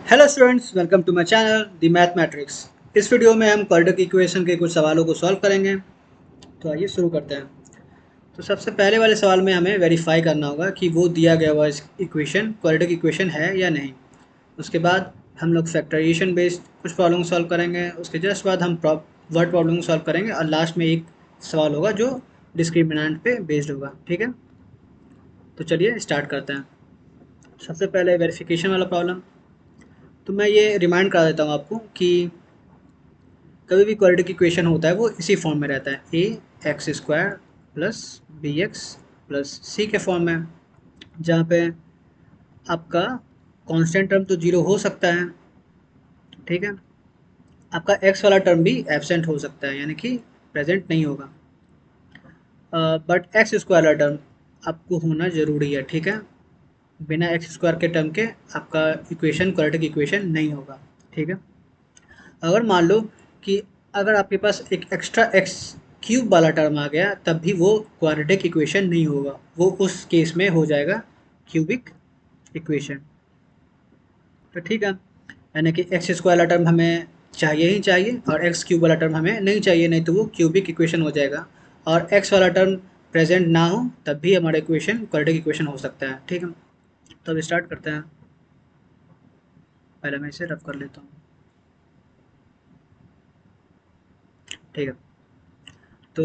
Hello students, welcome to my channel the mathematics. इस video में हम क्वाड्रेटिक इक्वेशन के कुछ सवालों को सॉल्व करेंगे। तो आइए शुरू करते हैं। तो सबसे पहले वाले सवाल में हमें वेरीफाई करना होगा कि वो दिया गया हुआ इक्वेशन क्वाड्रेटिक इक्वेशन है या नहीं। उसके बाद हम लोग फैक्टराइजेशन बेस्ड कुछ प्रॉब्लम सॉल्व करेंगे। उसके जस्ट बाद हम वर्ड प्रॉब्लम सॉल्व करेंगे और लास्ट में एक सवाल होगा जो डिस्क्रिमिनेंट पे बेस्ड होगा। ठीक है, तो चलिए स्टार्ट करते हैं। सबसे पहले वेरिफिकेशन वाला प्रॉब्लम। तो मैं ये रिमाइंड करा देता हूँ आपको कि कभी भी क्वाड्रेटिक इक्वेशन होता है वो इसी फॉर्म में रहता है, A X square plus B X plus C के फॉर्म में, जहाँ पे आपका कांस्टेंट टर्म तो जीरो हो सकता है। ठीक है, आपका एक्स वाला टर्म भी एब्सेंट हो सकता है, यानी कि प्रेजेंट नहीं होगा। बट एक्स स्क्वायर वाला टर्म आपको होना ज़रूरी है। ठीक है, बिना एक्स स्क्वायर के टर्म के आपका इक्वेशन क्वाड्रेटिक इक्वेशन नहीं होगा। ठीक है, अगर मान लो कि अगर आपके पास एक एक्स्ट्रा एक्स क्यूब वाला टर्म आ गया, तब भी वो क्वाड्रेटिक इक्वेशन नहीं होगा, वो उस केस में हो जाएगा क्यूबिक इक्वेशन। तो ठीक है, यानी कि एक्स स्क्वायर वाला टर्म हमें चाहिए ही चाहिए और एक्स क्यूब वाला टर्म हमें नहीं चाहिए, नहीं तो वो क्यूबिक इक्वेशन हो जाएगा। और एक्स वाला टर्म प्रेजेंट ना हो तब भी हमारा इक्वेशन क्वाड्रेटिक इक्वेशन हो सकता है। ठीक है, तो अब स्टार्ट करते हैं। पहले मैं इसे रफ कर लेता हूँ। ठीक है, तो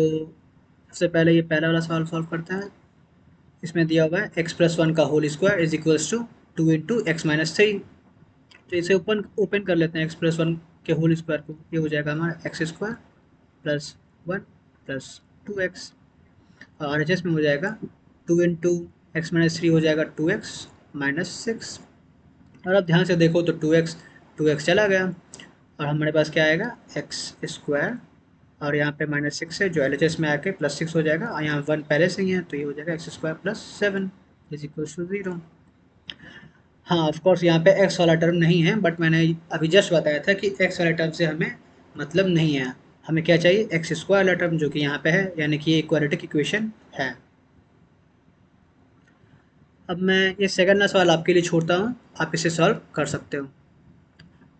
सबसे पहले ये पहला वाला सवाल सॉल्व करते हैं। इसमें दिया हुआ है एक्स प्लस वन का whole square is equals to two into x minus three. तो इसे ओपन ओपन कर लेते हैं। एक्स प्लस वन के होल स्क्वायर को, ये हो जाएगा हमारा x square plus one plus two x, और आर एच एस में हो जाएगा two into x minus three, हो जाएगा टू एक्स माइनस सिक्स। और अब ध्यान से देखो तो टू एक्स चला गया और हमारे पास क्या आएगा, एक्स स्क्वायर, और यहाँ पे माइनस सिक्स है जो एल एच एस में आके प्लस सिक्स हो जाएगा, और यहाँ वन पहले से ही है तो ये हो जाएगा x square plus seven is equal to zero. हाँ, ऑफ कोर्स यहाँ पे एक्स वाला टर्म नहीं है, बट मैंने अभी जस्ट बताया था कि एक्स वाला टर्म से हमें मतलब नहीं है। हमें क्या चाहिए, एक्स स्क्वायर वाला टर्म जो कि यहाँ पे है, यानी कि ये क्वाड्रेटिक इक्वेशन है। अब मैं ये सेकंड वाला सवाल आपके लिए छोड़ता हूँ, आप इसे सॉल्व कर सकते हो,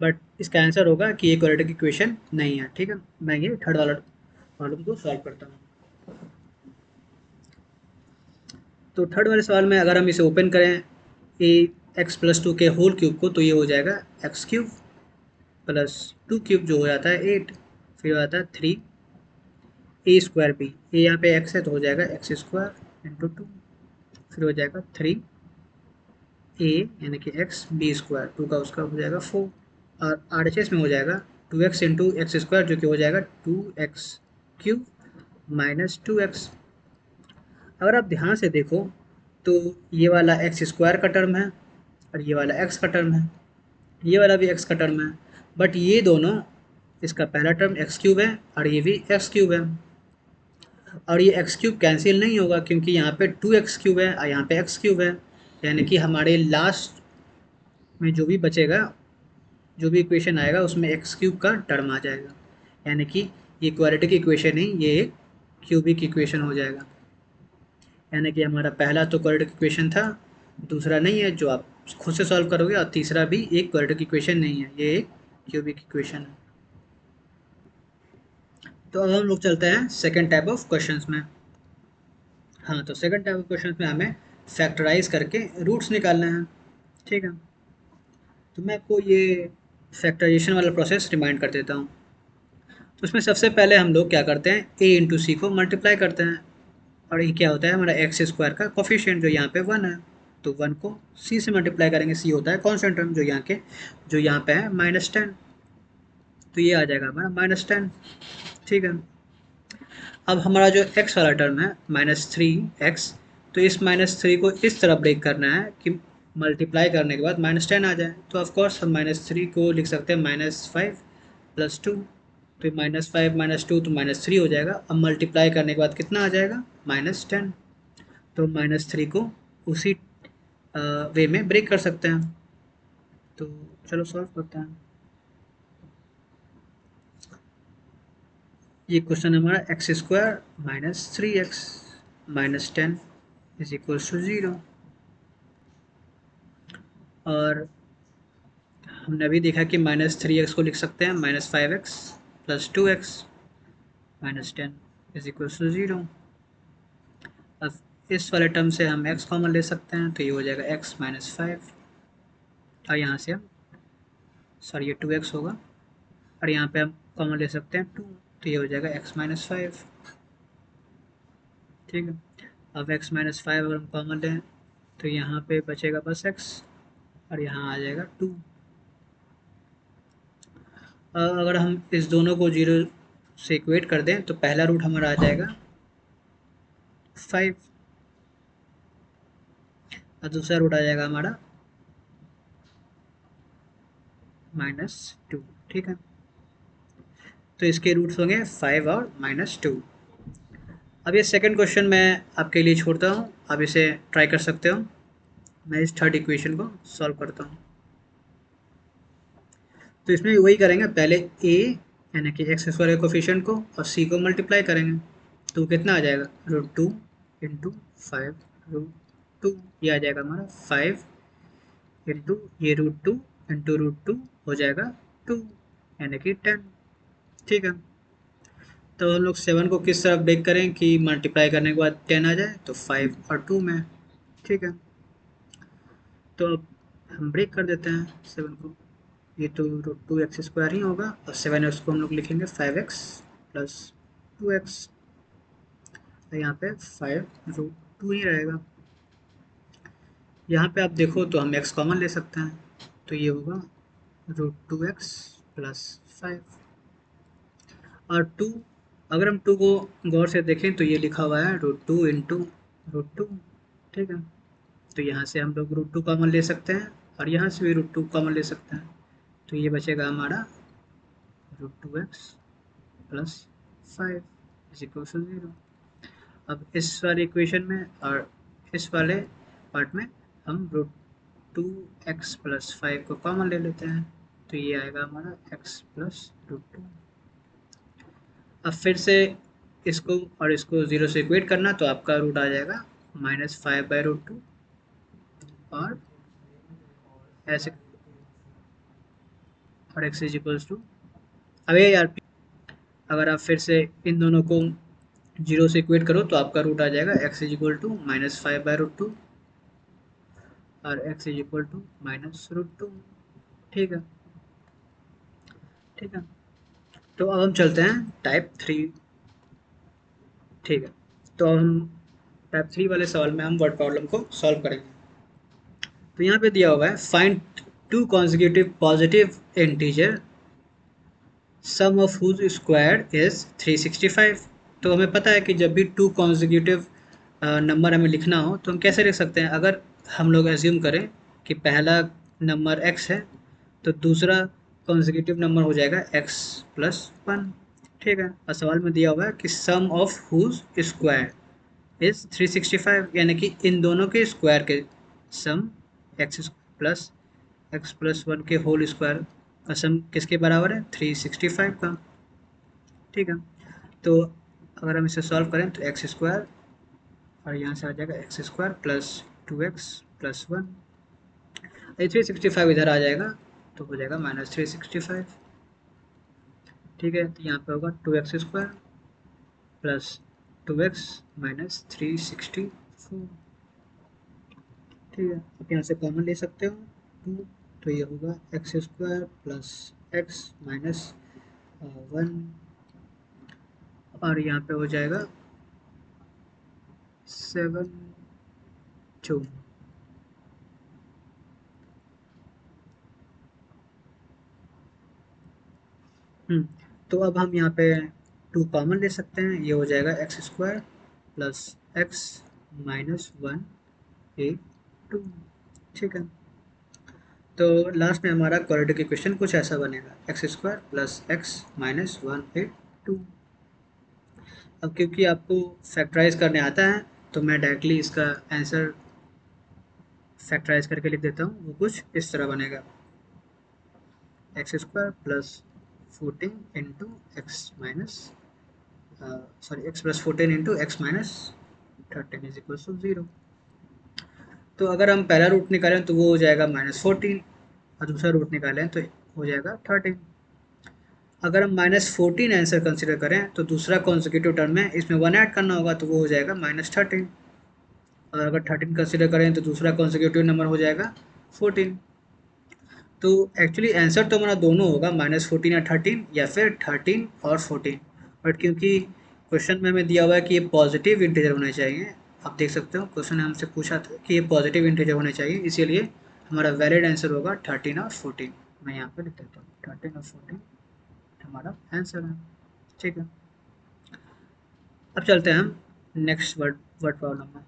बट इसका आंसर होगा कि ये क्वाड्रेटिक इक्वेशन नहीं है। ठीक है, मैं ये थर्ड वाला प्रॉब्लम को सॉल्व करता हूँ। तो थर्ड वाले सवाल में अगर हम इसे ओपन करें, ए एक्स प्लस टू के होल क्यूब को, तो ये हो जाएगा x cube plus two cube जो हो जाता है एट, फिर हो जाता है थ्री ए स्क्वायर बी, ए यहाँ पे एक्स है तो हो जाएगा एक्स स्क्वायर इंटू टू, फिर हो जाएगा थ्री ए यानी कि एक्स बी स्क्वायर, टू का उसका हो जाएगा फोर, और आर एच एस में हो जाएगा two x into x square जो कि हो जाएगा two x cube minus two x. अगर आप ध्यान से देखो तो ये वाला एक्स स्क्वायर का टर्म है और ये वाला एक्स का टर्म है, ये वाला भी एक्स का टर्म है, बट ये दोनों, इसका पहला टर्म एक्स क्यूब है और ये भी एक्स क्यूब है, और ये एक्स क्यूब कैंसिल नहीं होगा क्योंकि यहाँ पे टू एक्स क्यूब है और यहाँ पे एक्स क्यूब है, यानी कि हमारे लास्ट में जो भी बचेगा, जो भी इक्वेशन आएगा उसमें एक्स क्यूब का टर्म आ जाएगा, यानी कि ये क्वाड्रेटिक इक्वेशन नहीं, ये एक क्यूबिक इक्वेशन हो जाएगा। यानी कि हमारा पहला तो क्वाड्रेटिक इक्वेशन था, दूसरा नहीं है जो आप खुद से सॉल्व करोगे, और तीसरा भी एक क्वाड्रेटिक इक्वेशन नहीं है, ये एक क्यूबिक इक्वेशन है। तो अब हम लोग चलते हैं सेकेंड टाइप ऑफ क्वेश्चंस में। हाँ, तो सेकंड टाइप ऑफ क्वेश्चन में हमें फैक्टराइज करके रूट्स निकालने हैं। ठीक है, तो मैं आपको ये फैक्टराइजेशन वाला प्रोसेस रिमाइंड कर देता हूँ। तो उसमें सबसे पहले हम लोग क्या करते हैं, ए इंटू सी को मल्टीप्लाई करते हैं, और ये क्या होता है, हमारा एक्स स्क्वायर का कोफिशिएंट जो यहाँ पे वन है, तो वन को सी से मल्टीप्लाई करेंगे, सी होता है कॉन्स्टेंट टर्म जो यहाँ पे है माइनस टेन, तो ये आ जाएगा हमारा माइनस टेन। ठीक है, अब हमारा जो एक्स वाला टर्म है माइनस थ्री एक्स, तो इस माइनस थ्री को इस तरह ब्रेक करना है कि मल्टीप्लाई करने के बाद माइनस टेन आ जाए, तो ऑफकोर्स हम माइनस थ्री को लिख सकते हैं माइनस फाइव प्लस टू, तो माइनस फाइव माइनस टू तो माइनस थ्री हो जाएगा। अब मल्टीप्लाई करने के बाद कितना आ जाएगा, माइनस टेन, तो माइनस थ्री को उसी वे में ब्रेक कर सकते हैं। तो चलो सॉल्व करते हैं। ये क्वेश्चन हमारा x square minus three x minus ten is equals to zero, और हमने अभी देखा कि -3x को लिख सकते हैं -5x plus 2x -10 is equal to 0। अब इस वाले टर्म से हम x कॉमन ले सकते हैं, तो ये हो जाएगा x -5 और यहाँ से हम सॉरी ये 2x होगा और यहाँ पे हम कॉमन ले सकते हैं 2, तो ये हो जाएगा x -5। ठीक है, अब x -5 अगर हम कॉमन लें तो यहाँ पे बचेगा बस x और यहाँ आ जाएगा 2। अगर हम इस दोनों को 0 से इक्वेट कर दें तो पहला रूट हमारा आ जाएगा 5 और दूसरा रूट आ जाएगा हमारा -2। ठीक है, तो इसके रूट्स होंगे 5 और -2। अब ये सेकंड क्वेश्चन मैं आपके लिए छोड़ता हूँ, आप इसे ट्राई कर सकते हो। मैं इस थर्ड इक्वेशन को सॉल्व करता हूँ। तो इसमें वही करेंगे, पहले a यानी कि एक्स स्क्वायर कोफिशिएंट को और c को मल्टीप्लाई करेंगे, तो कितना आ जाएगा √2 इंटू 5 √2, ये आ जाएगा हमारा 5 इंटू ये √2 इंटू √2 हो जाएगा 2 यानी कि 10। ठीक है, तो हम लोग 7 को किस तरफ ब्रेक करें कि मल्टीप्लाई करने के बाद 10 आ जाए, तो 5 और 2 में। ठीक है, तो अब हम ब्रेक कर देते हैं 7 को, ये तो √2x² ही होगा और 7x को हम लोग लिखेंगे 5x प्लस 2x, तो यहाँ पे 5 √2 ही रहेगा। यहाँ पे आप देखो तो हम x कॉमन ले सकते हैं, तो ये होगा √2x प्लस 5 और 2, अगर हम 2 को गौर से देखें तो ये लिखा हुआ है √2 इंटू √2। ठीक है, तो यहाँ से हम लोग √2 कॉमन ले सकते हैं और यहाँ से भी √2 कॉमन ले सकते हैं, तो ये बचेगा हमारा √2x plus 5 is equal to 0। अब इस वाले इक्वेशन में और इस वाले पार्ट में हम √2x प्लस 5 को कॉमन ले लेते हैं, तो ये आएगा हमारा x प्लस √2। अब फिर से इसको और इसको 0 से इक्वेट करना, तो आपका रूट आ जाएगा -5/√2 और ऐसे और x इज इक्वल्स टू, अबे यार अगर आप फिर से इन दोनों को 0 से इक्वेट करो तो आपका रूट आ जाएगा x इज इक्वल टू -5/√2 और x इज इक्वल टू -√2। ठीक है, ठीक है, तो अब हम चलते हैं टाइप 3। ठीक है, तो अब हम टाइप 3 वाले सवाल में हम वर्ड प्रॉब्लम को सॉल्व करेंगे। तो यहाँ पे दिया हुआ है find 2 consecutive positive integer sum of whose square is 365। तो हमें पता है कि जब भी 2 कॉन्जिक्यूटिव नंबर हमें लिखना हो तो हम कैसे लिख सकते हैं, अगर हम लोग एज्यूम करें कि पहला नंबर x है तो दूसरा कॉन्जिक्यूटिव नंबर हो जाएगा x प्लस 1। ठीक है, और सवाल में दिया हुआ है कि सम ऑफ हुज स्क्वायर इज 365, यानी कि इन दोनों के स्क्वायर के सम x प्लस 1 के होल स्क्वायर का सम किसके बराबर है 365 का। ठीक है, तो अगर हम इसे सॉल्व करें तो x² और यहाँ से आ जाएगा x² प्लस 2x प्लस 1, 365 इधर आ जाएगा तो हो जाएगा -365। ठीक है, तो यहाँ पे होगा 2x² प्लस 2x -364। ठीक है, आप यहाँ से कॉमन ले सकते हो 2, तो ये होगा x² प्लस x माइनस 1 और यहाँ पे हो जाएगा 7 2। तो अब हम यहाँ पे 2 कॉमन ले सकते हैं, ये हो जाएगा x² प्लस x माइनस 1 8 2। ठीक है, तो लास्ट में हमारा क्वाड्रेटिक इक्वेशन कुछ ऐसा बनेगा x² प्लस x माइनस 1 8 2। अब क्योंकि आपको फैक्टराइज करने आता है तो मैं डायरेक्टली इसका आंसर फैक्टराइज करके लिख देता हूँ, वो कुछ इस तरह बनेगा x² plus 14 into x minus sorry x plus 14 into x minus 13 is equal to 0। तो अगर हम पहला रूट निकालें तो वो हो जाएगा -14 और दूसरा रूट निकालें तो हो जाएगा 13। अगर हम -14 आंसर कंसिडर करें तो दूसरा कॉन्जिक्यूटिव टर्म है, इसमें 1 ऐड करना होगा तो वो हो जाएगा -13। और अगर 13 कंसिडर करें तो दूसरा कॉन्जिक्यूटिव नंबर हो जाएगा 14। तो एक्चुअली आंसर तो हमारा दोनों होगा -14 या 13, या फिर 13 और 14। बट क्योंकि क्वेश्चन में हमें दिया हुआ है कि ये पॉजिटिव इंटीजर होने चाहिए, आप देख सकते हो क्वेश्चन ने हमसे पूछा था कि ये पॉजिटिव इंटीजर होने चाहिए, इसीलिए हमारा वैलिड आंसर होगा 13 और 14। मैं यहाँ पे लिख देता हूँ 13 और 14 हमारा आंसर है। ठीक है, अब चलते हैं हम नेक्स्ट वर्ड प्रॉब्लम में।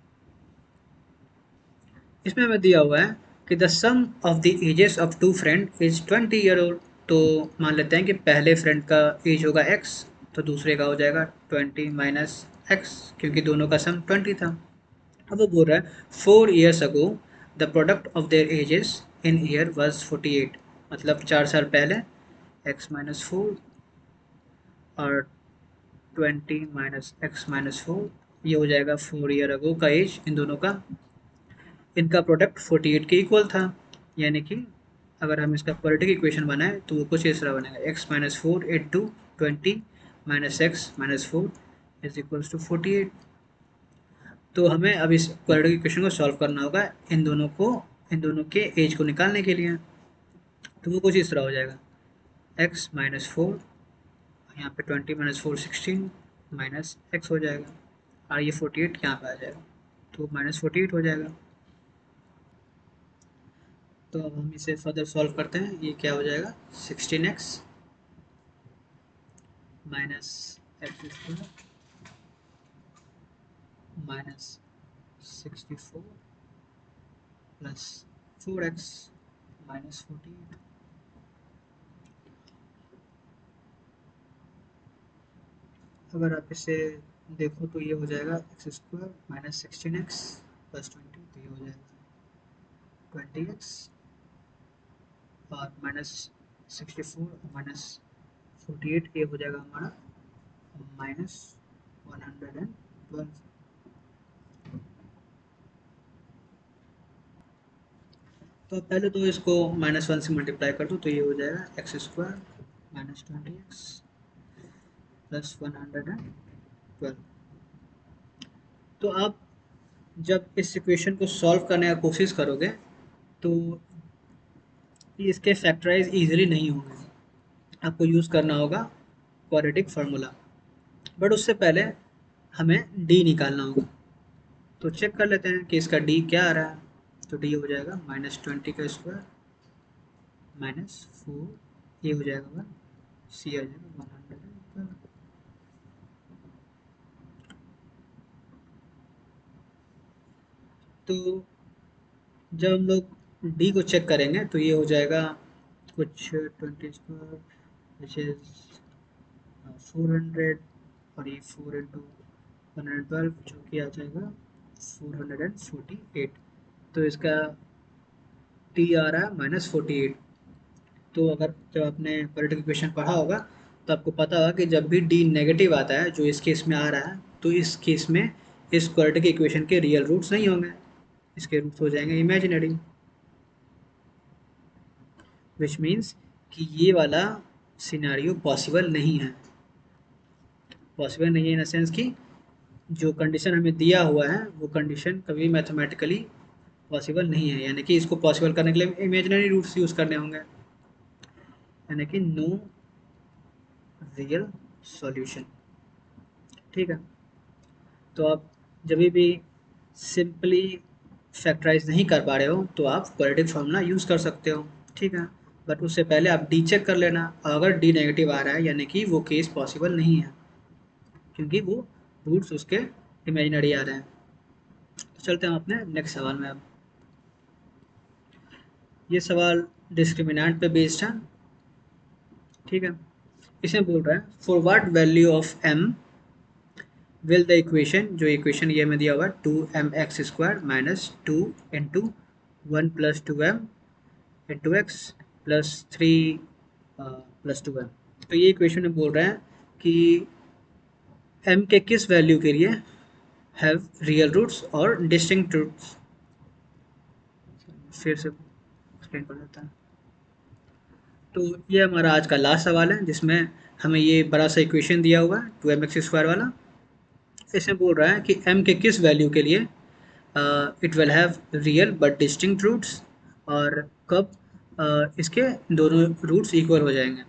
इसमें हमें दिया हुआ है कि the sum of the ages of two friend is 20 year old. तो मान लेते हैं कि पहले फ्रेंड का एज होगा x, तो दूसरे का हो जाएगा 20 माइनस x, क्योंकि दोनों का सम 20 था। अब वो बोल रहा है 4 years ago the product of their edges in year was 48। मतलब 4 साल पहले x माइनस 4 और 20 माइनस एक्स माइनस 4, ये हो जाएगा 4 ईयर अगो का एज इन दोनों का। इनका प्रोडक्ट 48 के इक्वल था, यानी कि अगर हम इसका क्वाड्रेटिक इक्वेशन बनाएं तो वो कुछ इस तरह बनेगा x minus 4 into 20 minus x minus 4 is equals to 48। तो हमें अब इस क्वाड्रेटिक इक्वेशन को सॉल्व करना होगा इन दोनों के एज को निकालने के लिए। तो वो कुछ इस तरह हो जाएगा x माइनस 4, यहाँ पे 20 माइनस 4 16 माइनस एक्स हो जाएगा, और ये 48 यहाँ पे आ जाएगा, तो -48 हो जाएगा। तो अब हम इसे फर्दर सॉल्व करते हैं। ये क्या हो जाएगा 16x minus x square minus 64 plus 4x minus 48। अगर आप इसे देखो तो ये हो जाएगा x square minus 16x plus 20, तो ये हो जाएगा 20x और माइनस 64 माइनस 48, ये हो जाएगा हमारा माइनस 112। तो पहले तो इसको -1 से मल्टीप्लाई कर दो, तो ये हो जाएगा x square minus 20x plus 112। तो आप जब इस इक्वेशन को सॉल्व करने का कोशिश करोगे तो इसके फैक्टराइज इजीली नहीं होंगे, आपको यूज़ करना होगा क्वाड्रेटिक फार्मूला। बट उससे पहले हमें डी निकालना होगा, तो चेक कर लेते हैं कि इसका डी क्या आ रहा है। तो डी हो जाएगा -20 का स्क्वायर माइनस 4, ये हो जाएगा 1, सी आ जाएगा 112। तो जब हम लोग डी को चेक करेंगे तो ये हो जाएगा कुछ 20 स्क्वायर विच इज़ 400, और ये 4 इंटू 112 जो कि आ जाएगा 448। तो इसका टी आ रहा है -48। तो अगर जब आपने क्वाड्रेटिक इक्वेशन पढ़ा होगा तो आपको पता होगा कि जब भी डी नेगेटिव आता है, जो इस केस में आ रहा है, तो इस केस में इस क्वाड्रेटिक इक्वेशन के रियल रूट्स नहीं होंगे, इसके रूट्स हो जाएंगे इमेजिनरी। विच मीन्स कि ये वाला सिनेरियो पॉसिबल नहीं है। पॉसिबल नहीं है इन द सेंस कि जो कंडीशन हमें दिया हुआ है वो कंडीशन कभी मैथमेटिकली पॉसिबल नहीं है, यानी कि इसको पॉसिबल करने के लिए इमेजिनरी रूट्स यूज़ करने होंगे, यानी कि नो रियल सॉल्यूशन। ठीक है, तो आप जब भी सिंपली फैक्टराइज नहीं कर पा रहे हो तो आप क्वाड्रेटिक फार्मूला यूज़ कर सकते हो। ठीक है, बट उससे पहले आप डी चेक कर लेना, अगर डी नेगेटिव आ रहा है यानी कि वो केस पॉसिबल नहीं है, क्योंकि वो रूट्स उसके इमेजिनरी आ रहे हैं। तो चलते हैं अपने नेक्स्ट सवाल में। अब ये सवाल डिस्क्रिमिनेंट पे बेस्ड है। ठीक है, इसमें बोल रहा है for what value of m will the equation, जो इक्वेशन ये में दिया हुआ है 2mx square minus 2 into 1 plus 2m into x plus 3 plus 2m। तो ये इक्वेशन में बोल रहे हैं कि m के किस वैल्यू के लिए हैव रियल रूट्स और डिस्टिंक्ट रूट्स। फिर से एक्सप्लेन कर देता है। तो ये हमारा आज का लास्ट सवाल है जिसमें हमें ये बड़ा सा इक्वेशन दिया हुआ है 2mx² वाला। इसमें बोल रहा है कि m के किस वैल्यू के लिए it will have real but distinct roots, और कब इसके दोनों रूट्स इक्वल हो जाएंगे।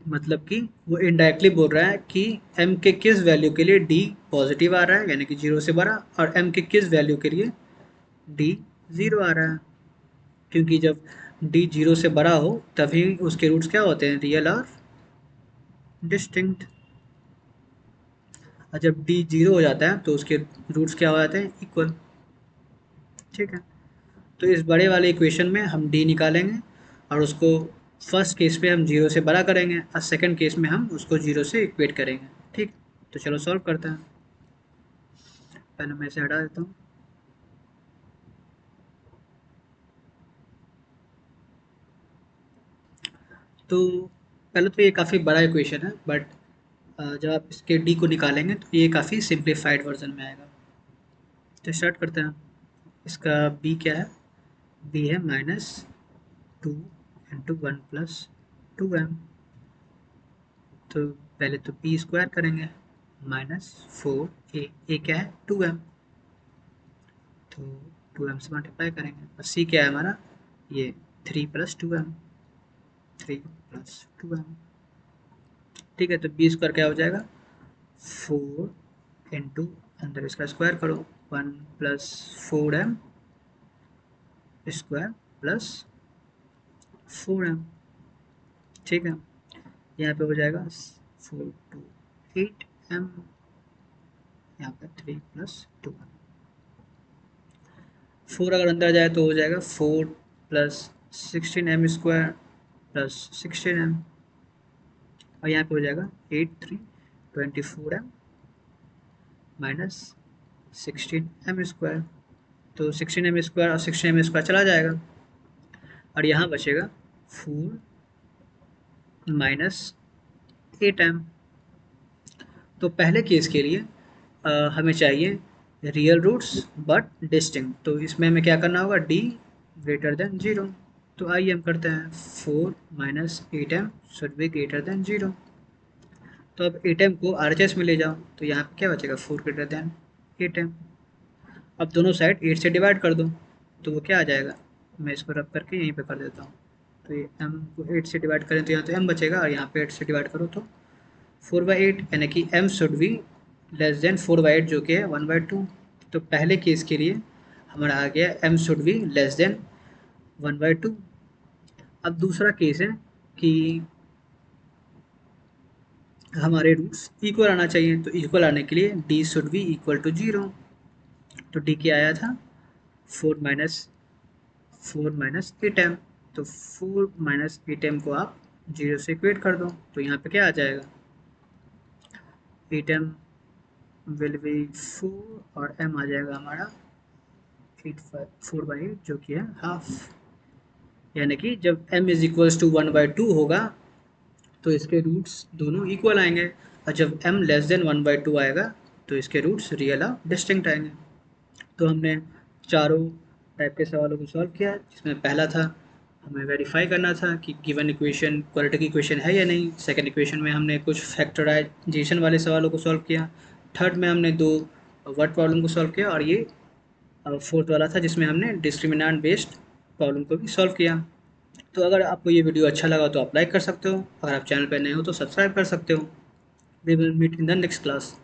मतलब कि वो इनडायरेक्टली बोल रहा है कि m के किस वैल्यू के लिए d पॉजिटिव आ रहा है यानी कि 0 से बड़ा, और m के किस वैल्यू के लिए d 0 आ रहा है। क्योंकि जब d 0 से बड़ा हो तभी उसके रूट्स क्या होते हैं, रियल और डिस्टिंक्ट। और जब d 0 हो जाता है तो उसके रूट्स क्या हो जाते हैं, इक्वल। ठीक है, तो इस बड़े वाले इक्वेशन में हम d निकालेंगे और उसको फर्स्ट केस में हम 0 से बड़ा करेंगे और सेकंड केस में हम उसको 0 से इक्वेट करेंगे। ठीक, तो चलो सॉल्व करते हैं। पहले मैं इसे हटा देता हूँ। तो पहले तो ये काफ़ी बड़ा इक्वेशन है, बट जब आप इसके d को निकालेंगे तो ये काफ़ी सिंप्लीफाइड वर्जन में आएगा। तो स्टार्ट करते हैं। इसका b क्या है, b है -2 × 1 + 2m। तो पहले तो b स्क्वायर करेंगे, -4a क्या है 2m, तो 2m से मल्टीप्लाई करेंगे। और c क्या है हमारा, ये 3 + 2m, 3 + 2m। ठीक है, तो b स्क्वायर क्या हो जाएगा, 4 इंटू अंदर इसका स्क्वायर करो, 1 + 4m स्क्वायर प्लस 4m। ठीक है, यहाँ पे हो जाएगा 4 to 8m, यहाँ पे 3 + 2m। 4 अगर अंदर जाए तो हो जाएगा 4 + 16m स्क्वायर प्लस 16m, और यहाँ पे हो जाएगा 8 3 24m माइनस 16m स्क्वायर। तो 16m स्क्वायर और 16m स्क्वायर चला जाएगा और यहाँ बचेगा 4 - 8m। तो पहले केस के लिए हमें चाहिए रियल रूट्स बट डिस्टिंक्ट। तो इसमें हमें क्या करना होगा, d > 0। तो आइए हम करते हैं, 4 - 8m शुड बी > 0। तो अब 8m को RHS में ले जाओ, तो यहाँ पे क्या बचेगा, 4 > 8m। अब दोनों साइड 8 से डिवाइड कर दो, तो वो क्या आ जाएगा, मैं इसको रब करके यहीं पे कर देता हूँ। तो ये m को 8 से डिवाइड करें तो यहाँ तो m बचेगा, और यहाँ पे 8 से डिवाइड करो तो 4/8, यानी कि m शुड बी < 4/8, जो कि है 1/2। तो पहले केस के लिए हमारा आ गया m शुड बी < 1/2। अब दूसरा केस है कि हमारे रूट्स इक्वल आना चाहिए, तो इक्वल आने के लिए d शुड बी = 0। तो d क्या आया था, 4 - 8m। तो 4 - 8m को आप 0 से इक्वेट कर दो, तो यहाँ पे क्या आ जाएगा, 8m विल बी 4 और m आ जाएगा हमारा 4/8, जो कि है हाफ। यानी कि जब m = 1/2 होगा तो इसके रूट्स दोनों इक्वल आएंगे, और जब m < 1/2 आएगा तो इसके रूट्स रियल और डिस्टिंक्ट आएंगे। तो हमने चारों टाइप के सवालों को सॉल्व किया, जिसमें पहला था हमें वेरीफाई करना था कि गिवन इक्वेशन क्वाड्रेटिक इक्वेशन है या नहीं। सेकंड इक्वेशन में हमने कुछ फैक्टराइजेशन वाले सवालों को सॉल्व किया। थर्ड में हमने 2 वर्ड प्रॉब्लम को सॉल्व किया, और ये फोर्थ वाला था जिसमें हमने डिस्क्रिमिनेंट बेस्ड प्रॉब्लम को भी सॉल्व किया। तो अगर आपको ये वीडियो अच्छा लगा तो आप लाइक कर सकते हो, अगर आप चैनल पर नए हो तो सब्सक्राइब कर सकते हो। We will meet in the next class.